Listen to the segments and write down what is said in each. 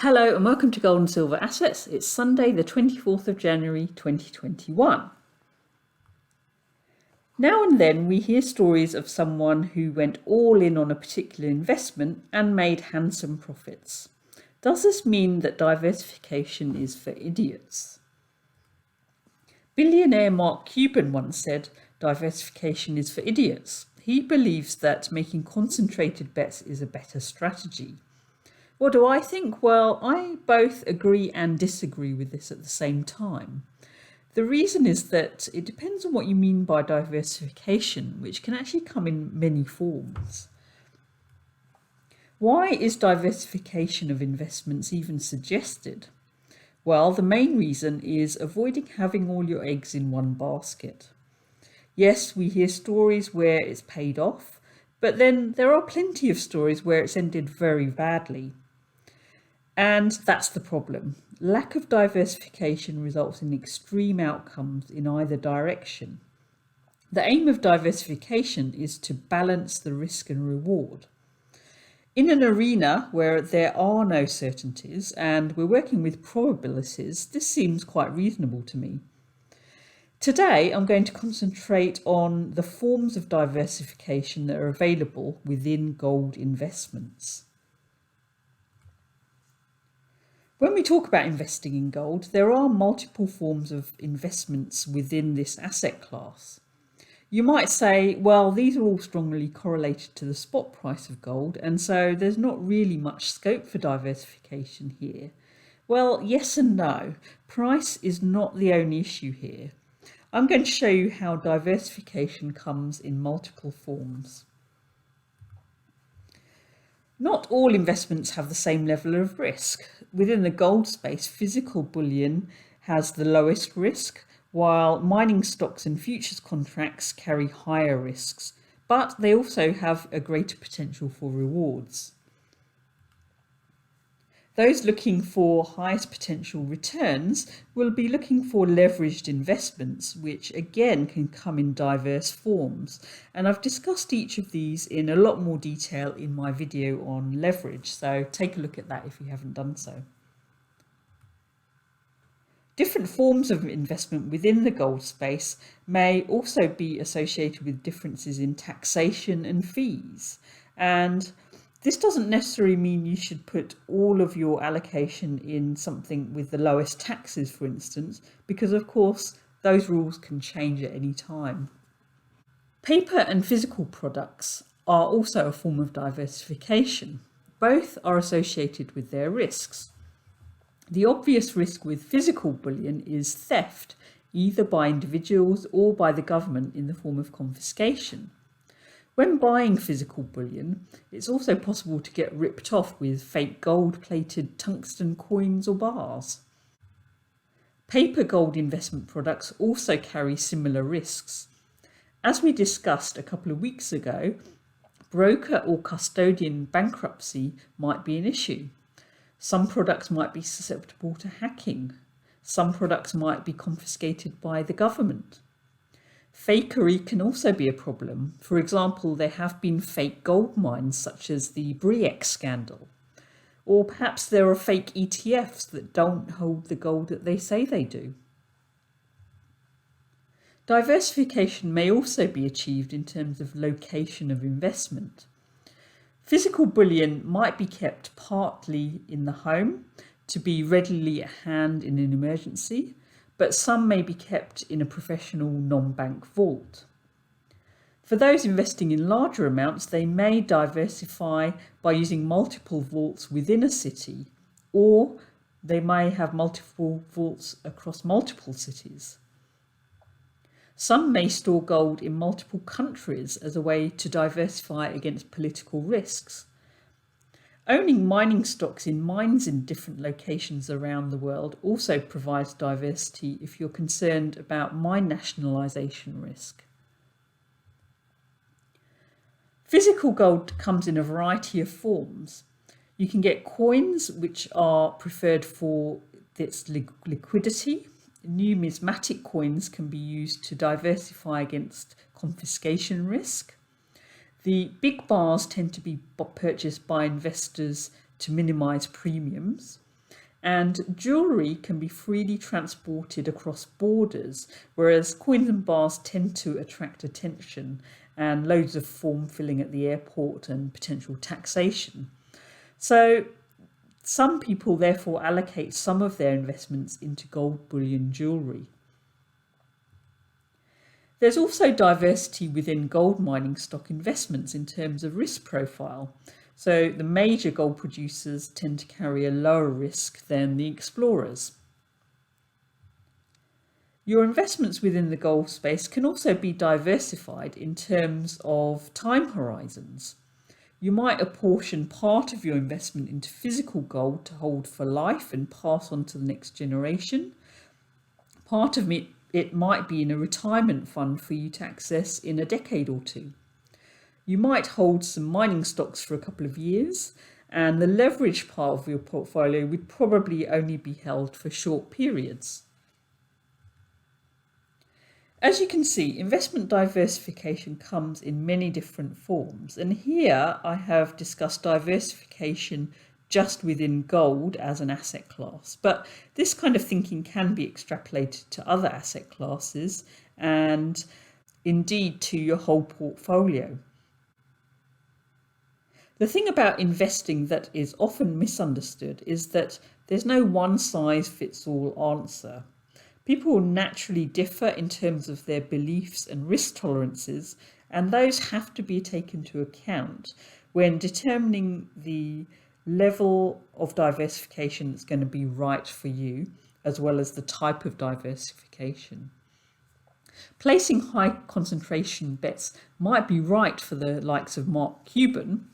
Hello and welcome to Gold and Silver Assets. It's Sunday the 24th of January 2021. Now and then we hear stories of someone who went all in on a particular investment and made handsome profits. Does this mean that diversification is for idiots? Billionaire Mark Cuban once said, "Diversification is for idiots." He believes that making concentrated bets is a better strategy. What do I think? Well, I both agree and disagree with this at the same time. The reason is that it depends on what you mean by diversification, which can actually come in many forms. Why is diversification of investments even suggested? Well, the main reason is avoiding having all your eggs in one basket. Yes, we hear stories where it's paid off, but then there are plenty of stories where it's ended very badly. And that's the problem. Lack of diversification results in extreme outcomes in either direction. The aim of diversification is to balance the risk and reward. In an arena where there are no certainties and we're working with probabilities, this seems quite reasonable to me. Today, I'm going to concentrate on the forms of diversification that are available within gold investments. When we talk about investing in gold, there are multiple forms of investments within this asset class. You might say, well, these are all strongly correlated to the spot price of gold, and so there's not really much scope for diversification here. Well, yes and no. Price is not the only issue here. I'm going to show you how diversification comes in multiple forms. Not all investments have the same level of risk. Within the gold space, physical bullion has the lowest risk, while mining stocks and futures contracts carry higher risks, but they also have a greater potential for rewards. Those looking for highest potential returns will be looking for leveraged investments, which again can come in diverse forms. And I've discussed each of these in a lot more detail in my video on leverage, so take a look at that if you haven't done so. Different forms of investment within the gold space may also be associated with differences in taxation and fees. And this doesn't necessarily mean you should put all of your allocation in something with the lowest taxes, for instance, because of course those rules can change at any time. Paper and physical products are also a form of diversification. Both are associated with their risks. The obvious risk with physical bullion is theft, either by individuals or by the government in the form of confiscation. When buying physical bullion, it's also possible to get ripped off with fake gold-plated tungsten coins or bars. Paper gold investment products also carry similar risks. As we discussed a couple of weeks ago, broker or custodian bankruptcy might be an issue. Some products might be susceptible to hacking. Some products might be confiscated by the government. Fakery can also be a problem. For example, there have been fake gold mines such as the Briex scandal. Or perhaps there are fake ETFs that don't hold the gold that they say they do. Diversification may also be achieved in terms of location of investment. Physical bullion might be kept partly in the home to be readily at hand in an emergency, but some may be kept in a professional non-bank vault. For those investing in larger amounts, they may diversify by using multiple vaults within a city, or they may have multiple vaults across multiple cities. Some may store gold in multiple countries as a way to diversify against political risks. Owning mining stocks in mines in different locations around the world also provides diversity if you're concerned about mine nationalisation risk. Physical gold comes in a variety of forms. You can get coins, which are preferred for its liquidity. Numismatic coins can be used to diversify against confiscation risk. The big bars tend to be purchased by investors to minimise premiums. And jewellery can be freely transported across borders, whereas coins and bars tend to attract attention and loads of form filling at the airport and potential taxation. So some people therefore allocate some of their investments into gold bullion jewellery. There's also diversity within gold mining stock investments in terms of risk profile. So the major gold producers tend to carry a lower risk than the explorers. Your investments within the gold space can also be diversified in terms of time horizons. You might apportion part of your investment into physical gold to hold for life and pass on to the next generation. Part of it might be in a retirement fund for you to access in a decade or two. You might hold some mining stocks for a couple of years, and the leverage part of your portfolio would probably only be held for short periods. As you can see, investment diversification comes in many different forms, and here I have discussed diversification just within gold as an asset class. But this kind of thinking can be extrapolated to other asset classes and indeed to your whole portfolio. The thing about investing that is often misunderstood is that there's no one size fits all answer. People will naturally differ in terms of their beliefs and risk tolerances, and those have to be taken into account when determining the level of diversification that's going to be right for you, as well as the type of diversification. Placing high concentration bets might be right for the likes of Mark Cuban,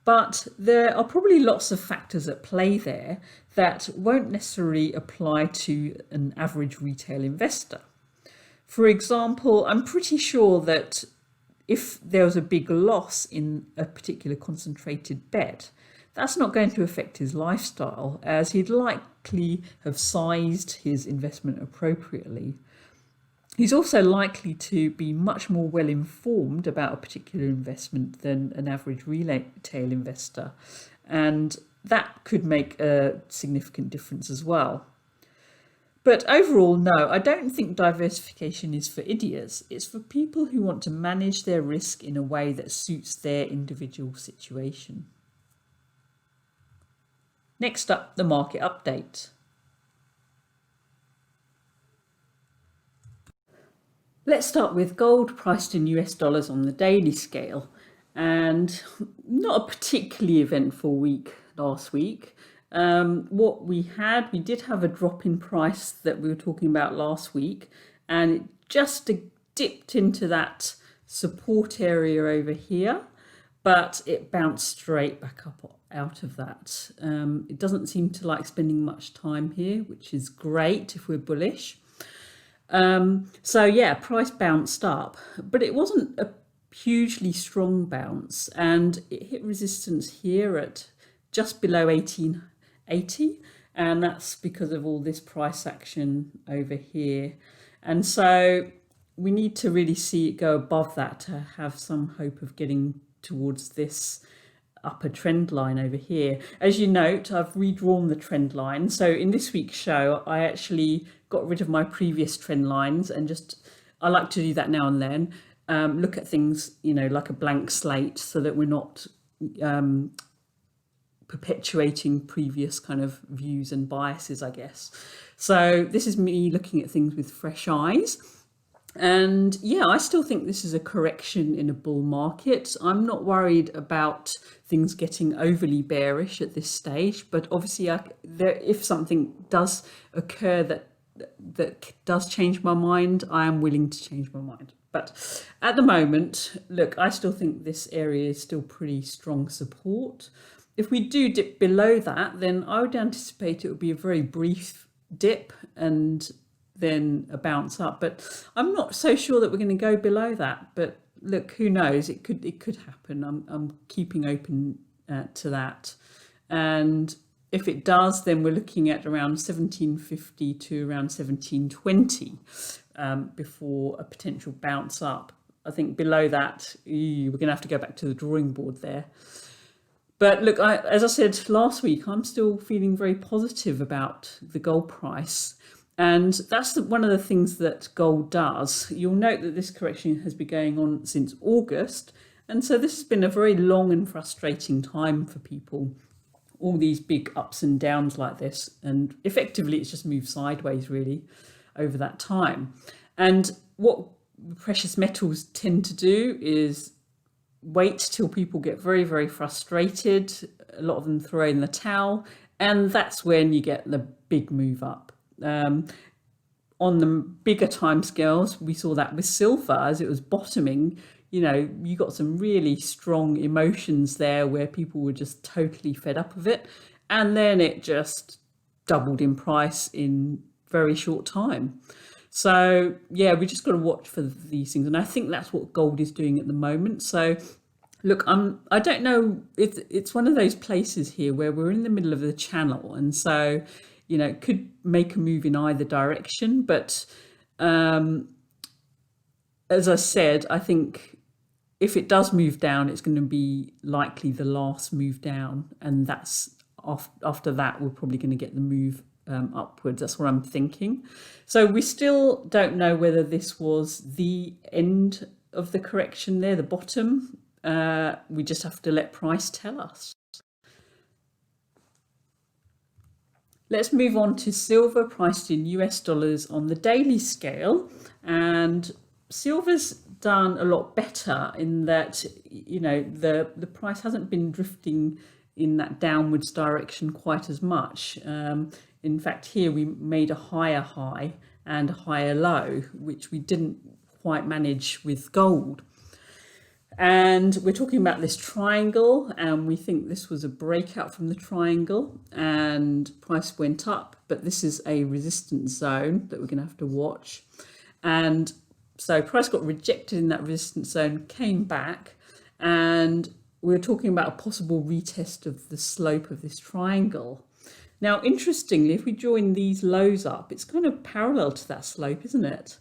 but there are probably lots of factors at play there that won't necessarily apply to an average retail investor. For example, I'm pretty sure that if there was a big loss in a particular concentrated bet, that's not going to affect his lifestyle, as he'd likely have sized his investment appropriately. He's also likely to be much more well informed about a particular investment than an average retail investor, and that could make a significant difference as well. But overall, no, I don't think diversification is for idiots. It's for people who want to manage their risk in a way that suits their individual situation. Next up, the market update. Let's start with gold priced in US dollars on the daily scale, and not a particularly eventful week last week. We did have a drop in price that we were talking about last week, and it just dipped into that support area over here, but it bounced straight back up out of that. It doesn't seem to like spending much time here, which is great if we're bullish. So yeah, price bounced up, but it wasn't a hugely strong bounce, and it hit resistance here at just below 1880, and that's because of all this price action over here. And so we need to really see it go above that to have some hope of getting towards this upper trend line over here. As you note, I've redrawn the trend line. So in this week's show, I actually got rid of my previous trend lines, and I like to do that now and then. Look at things, like a blank slate, so that we're not perpetuating previous kind of views and biases, I guess. So this is me looking at things with fresh eyes. And yeah, I still think this is a correction in a bull market. I'm not worried about things getting overly bearish at this stage, but obviously if something does occur that does change my mind, I am willing to change my mind. But at the moment, look, I still think this area is still pretty strong support. If we do dip below that, then I would anticipate it would be a very brief dip and then a bounce up. But I'm not so sure that we're going to go below that. But look, who knows? It could happen. I'm keeping open to that. And if it does, then we're looking at around 1750 to around 1720 before a potential bounce up. I think below that, we're going to have to go back to the drawing board there. But look, as I said last week, I'm still feeling very positive about the gold price. And that's one of the things that gold does. You'll note that this correction has been going on since August. And so this has been a very long and frustrating time for people. All these big ups and downs like this. And effectively, it's just moved sideways, really, over that time. And what precious metals tend to do is wait till people get very, very frustrated. A lot of them throw in the towel, and that's when you get the big move up. On the bigger timescales, we saw that with silver as it was bottoming. You got some really strong emotions there where people were just totally fed up of it, and then it just doubled in price in very short time. So yeah, we just got to watch for these things, and I think that's what gold is doing at the moment. So look, I don't know. It's one of those places here where we're in the middle of the channel, and so it could make a move in either direction. But as I said, I think if it does move down, it's going to be likely the last move down, and that's after that we're probably going to get the move upwards. That's what I'm thinking. So we still don't know whether this was the end of the correction there, the bottom. We just have to let price tell us. Let's move on to silver priced in US dollars on the daily scale. And silver's done a lot better in that, the price hasn't been drifting in that downwards direction quite as much. In fact, here we made a higher high and a higher low, which we didn't quite manage with gold. And we're talking about this triangle, and we think this was a breakout from the triangle, and price went up, but this is a resistance zone that we're going to have to watch. And so price got rejected in that resistance zone, came back, and we're talking about a possible retest of the slope of this triangle. Now, interestingly, if we join these lows up, it's kind of parallel to that slope, isn't it?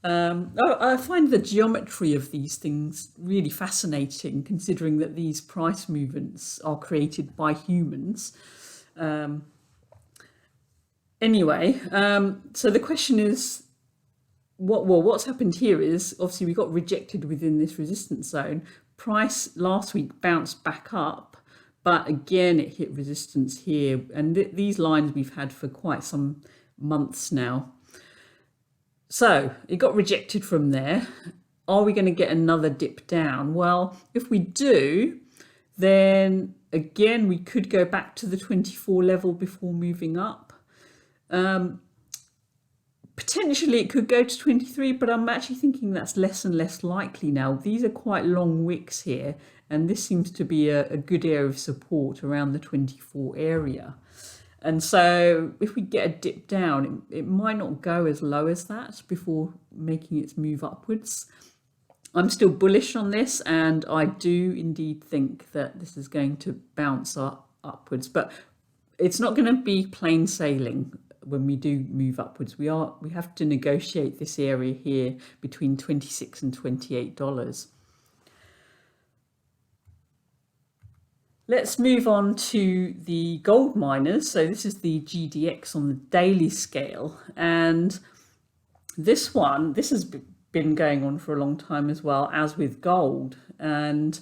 I find the geometry of these things really fascinating, considering that these price movements are created by humans. Anyway, so the question is, what's happened here is, obviously we got rejected within this resistance zone. Price last week bounced back up, but again it hit resistance here, and these lines we've had for quite some months now. So it got rejected from there. Are we going to get another dip down? Well, if we do, then again we could go back to the 24 level before moving up. Potentially it could go to 23, but I'm actually thinking that's less and less likely now. These are quite long wicks here, and this seems to be a good area of support around the 24 area. And so if we get a dip down, it might not go as low as that before making its move upwards. I'm still bullish on this, and I do indeed think that this is going to bounce upwards, but it's not going to be plain sailing when we do move upwards. We have to negotiate this area here between $26 and $28. Let's move on to the gold miners. So this is the GDX on the daily scale, and this has been going on for a long time as well, as with gold, and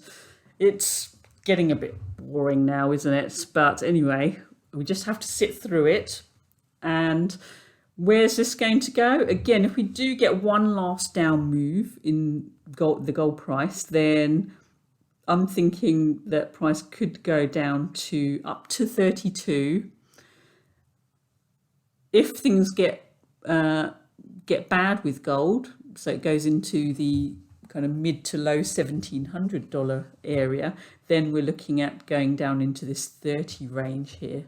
it's getting a bit boring now, isn't it? But anyway, we just have to sit through it. And where's this going to go? Again, if we do get one last down move in the gold price, then I'm thinking that price could go down to up to 32. If things get bad with gold, so it goes into the kind of mid to low $1,700 area, then we're looking at going down into this 30 range here.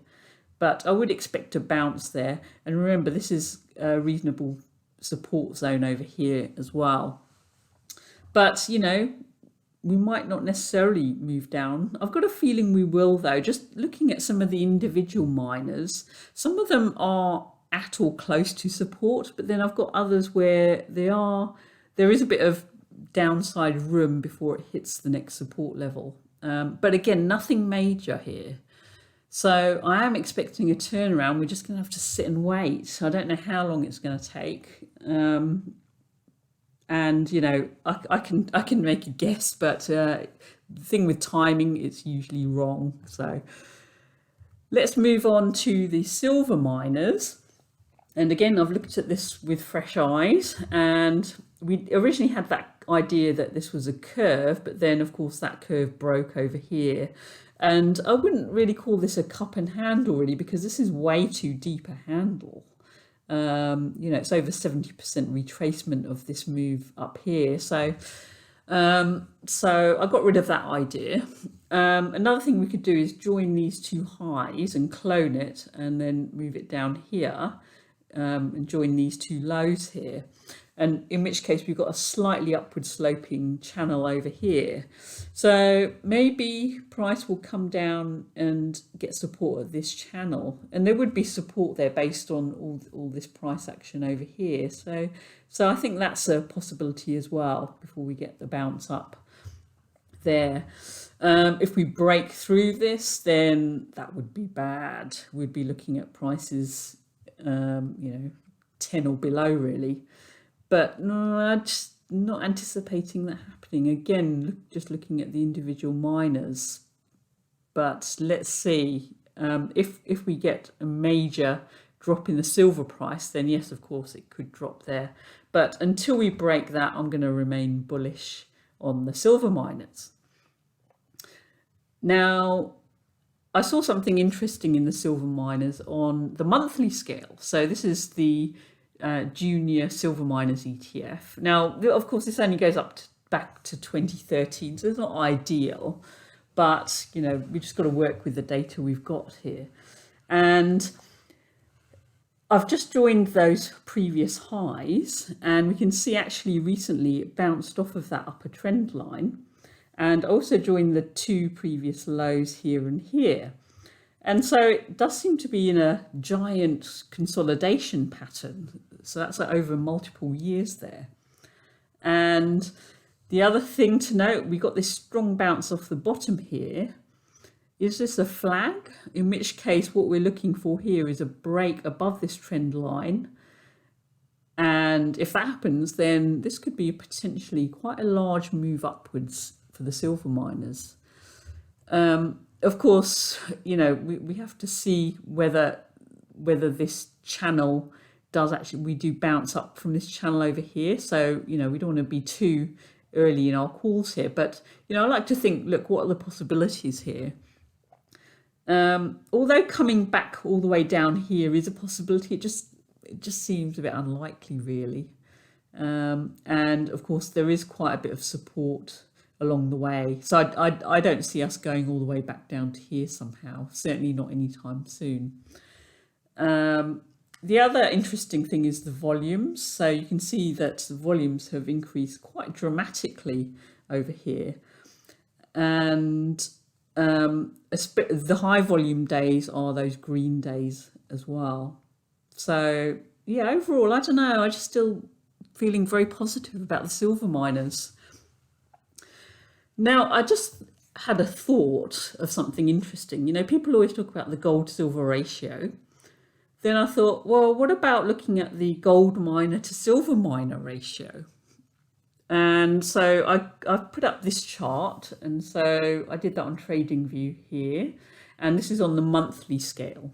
But I would expect a bounce there. And remember, this is a reasonable support zone over here as well. But, we might not necessarily move down. I've got a feeling we will, though. Just looking at some of the individual miners, some of them are at or close to support, but then I've got others where there is a bit of downside room before it hits the next support level. But again, nothing major here. So I am expecting a turnaround. We're just going to have to sit and wait. I don't know how long it's going to take. And you know, I can make a guess, but the thing with timing, it's usually wrong. So let's move on to the silver miners. And again, I've looked at this with fresh eyes, and we originally had that idea that this was a curve, but then of course that curve broke over here. And I wouldn't really call this a cup and handle really, because this is way too deep a handle. You know, it's over 70% retracement of this move up here. So I got rid of that idea. Another thing we could do is join these two highs and clone it, and then move it down here, and join these two lows here. And in which case we've got a slightly upward sloping channel over here. So maybe price will come down and get support at this channel. And there would be support there based on all this price action over here. So I think that's a possibility as well before we get the bounce up there. If we break through this, then that would be bad. We'd be looking at prices, you know, 10 or below really. But no, I'm just not anticipating that happening. Again, just looking at the individual miners. But let's see, if we get a major drop in the silver price, then yes, of course, it could drop there. But until we break that, I'm going to remain bullish on the silver miners. Now, I saw something interesting in the silver miners on the monthly scale. So this is the junior silver miners ETF. Now, of course, this only goes up back to 2013, so it's not ideal, but you know, we just got to work with the data we've got here. And I've just joined those previous highs, and we can see actually recently it bounced off of that upper trend line, and also joined the two previous lows here and here. And so it does seem to be in a giant consolidation pattern. So that's like over multiple years there. And the other thing to note, we got this strong bounce off the bottom here. Is this a flag? In which case what we're looking for here is a break above this trend line. And if that happens, then this could be potentially quite a large move upwards for the silver miners. Of course, you know, we have to see whether this channel does actually, we do bounce up from this channel over here. So, you know, we don't want to be too early in our calls here. But, you know, I like to think, look, what are the possibilities here? Although coming back all the way down here is a possibility, it just seems a bit unlikely, really. And of course, there is quite a bit of support along the way. So I don't see us going all the way back down to here somehow, certainly not anytime soon. The other interesting thing is the volumes. So you can see that the volumes have increased quite dramatically over here. And the high volume days are those green days as well. So yeah, overall, I don't know, I'm just still feeling very positive about the silver miners. Now, I just had a thought of something interesting. You know, people always talk about the gold-silver ratio. Then I thought, well, what about looking at the gold miner to silver miner ratio? And so I've put up this chart. And so I did that on TradingView here. And this is on the monthly scale.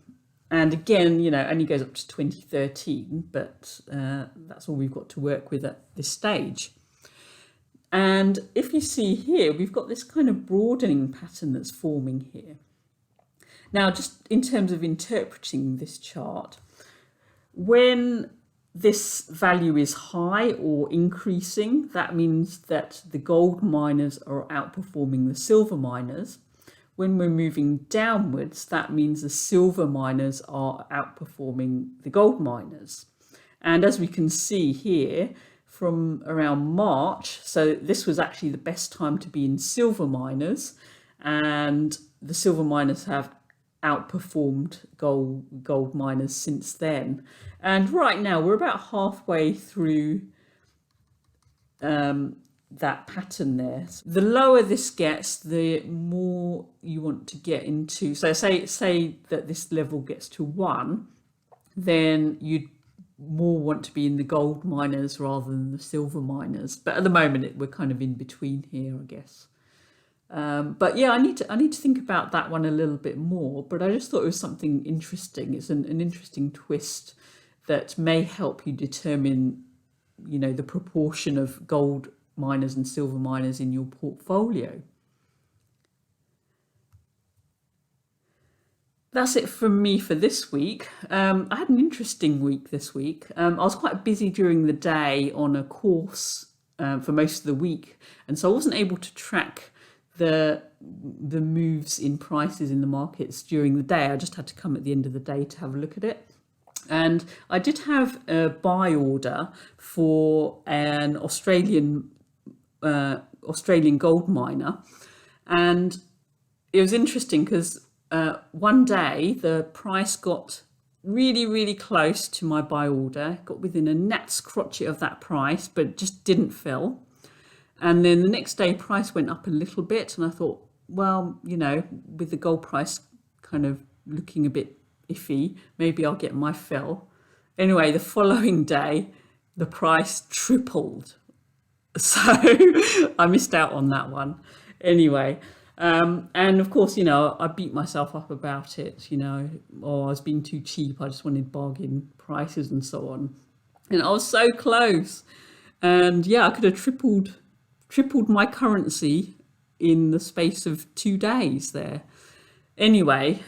And again, you know, it only goes up to 2013, but that's all we've got to work with at this stage. And if you see here, we've got this kind of broadening pattern that's forming here. Now, just in terms of interpreting this chart, when this value is high or increasing, that means that the gold miners are outperforming the silver miners. When we're moving downwards, that means the silver miners are outperforming the gold miners. And as we can see here, from around March, so this was actually the best time to be in silver miners, and the silver miners have outperformed gold miners since then. And right now we're about halfway through that pattern there. The lower this gets, the more you want to get into. So say that this level gets to 1, then you'd more want to be in the gold miners rather than the silver miners. But at the moment, we're kind of in between here, I guess. But yeah, I need to think about that one a little bit more. But I just thought it was something interesting. It's an interesting twist that may help you determine, the proportion of gold miners and silver miners in your portfolio. That's it from me for this week. I had an interesting week this week. I was quite busy during the day on a course for most of the week, and so I wasn't able to track the moves in prices in the markets during the day. I just had to come at the end of the day to have a look at it. And I did have a buy order for an Australian gold miner, and it was interesting because one day the price got really, really close to my buy order, got within a gnat's crotchet of that price, but just didn't fill. And then the next day price went up a little bit, and I thought, well, with the gold price kind of looking a bit iffy, maybe I'll get my fill. Anyway, the following day the price tripled, so I missed out on that one. Anyway, and of course, I beat myself up about it, I was being too cheap, I just wanted bargain prices and so on, and I was so close. And yeah, I could have tripled my currency in the space of 2 days there. Anyway,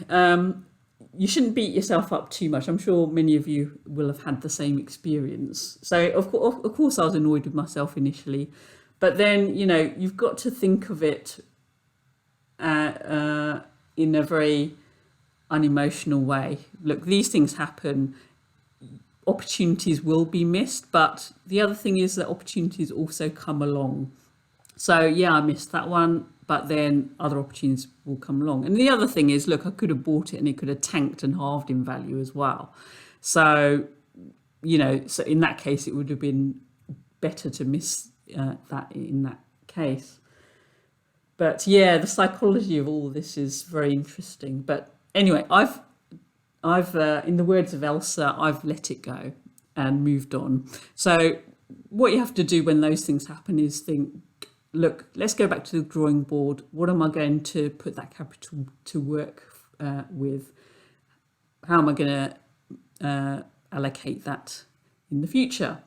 you shouldn't beat yourself up too much. I'm sure many of you will have had the same experience. So of course I was annoyed with myself initially, but then you've got to think of it in a very unemotional way. Look, these things happen. Opportunities will be missed, but the other thing is that opportunities also come along. So yeah, I missed that one, but then other opportunities will come along. And the other thing is, look, I could have bought it and it could have tanked and halved in value as well. So, so in that case, it would have been better to miss that in that case. But yeah, the psychology of all this is very interesting. But anyway, I've in the words of Elsa, I've let it go and moved on. So what you have to do when those things happen is think, look, let's go back to the drawing board. What am I going to put that capital to work with? How am I going to allocate that in the future?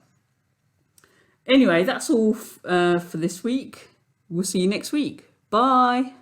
Anyway, that's all for this week. We'll see you next week. Bye.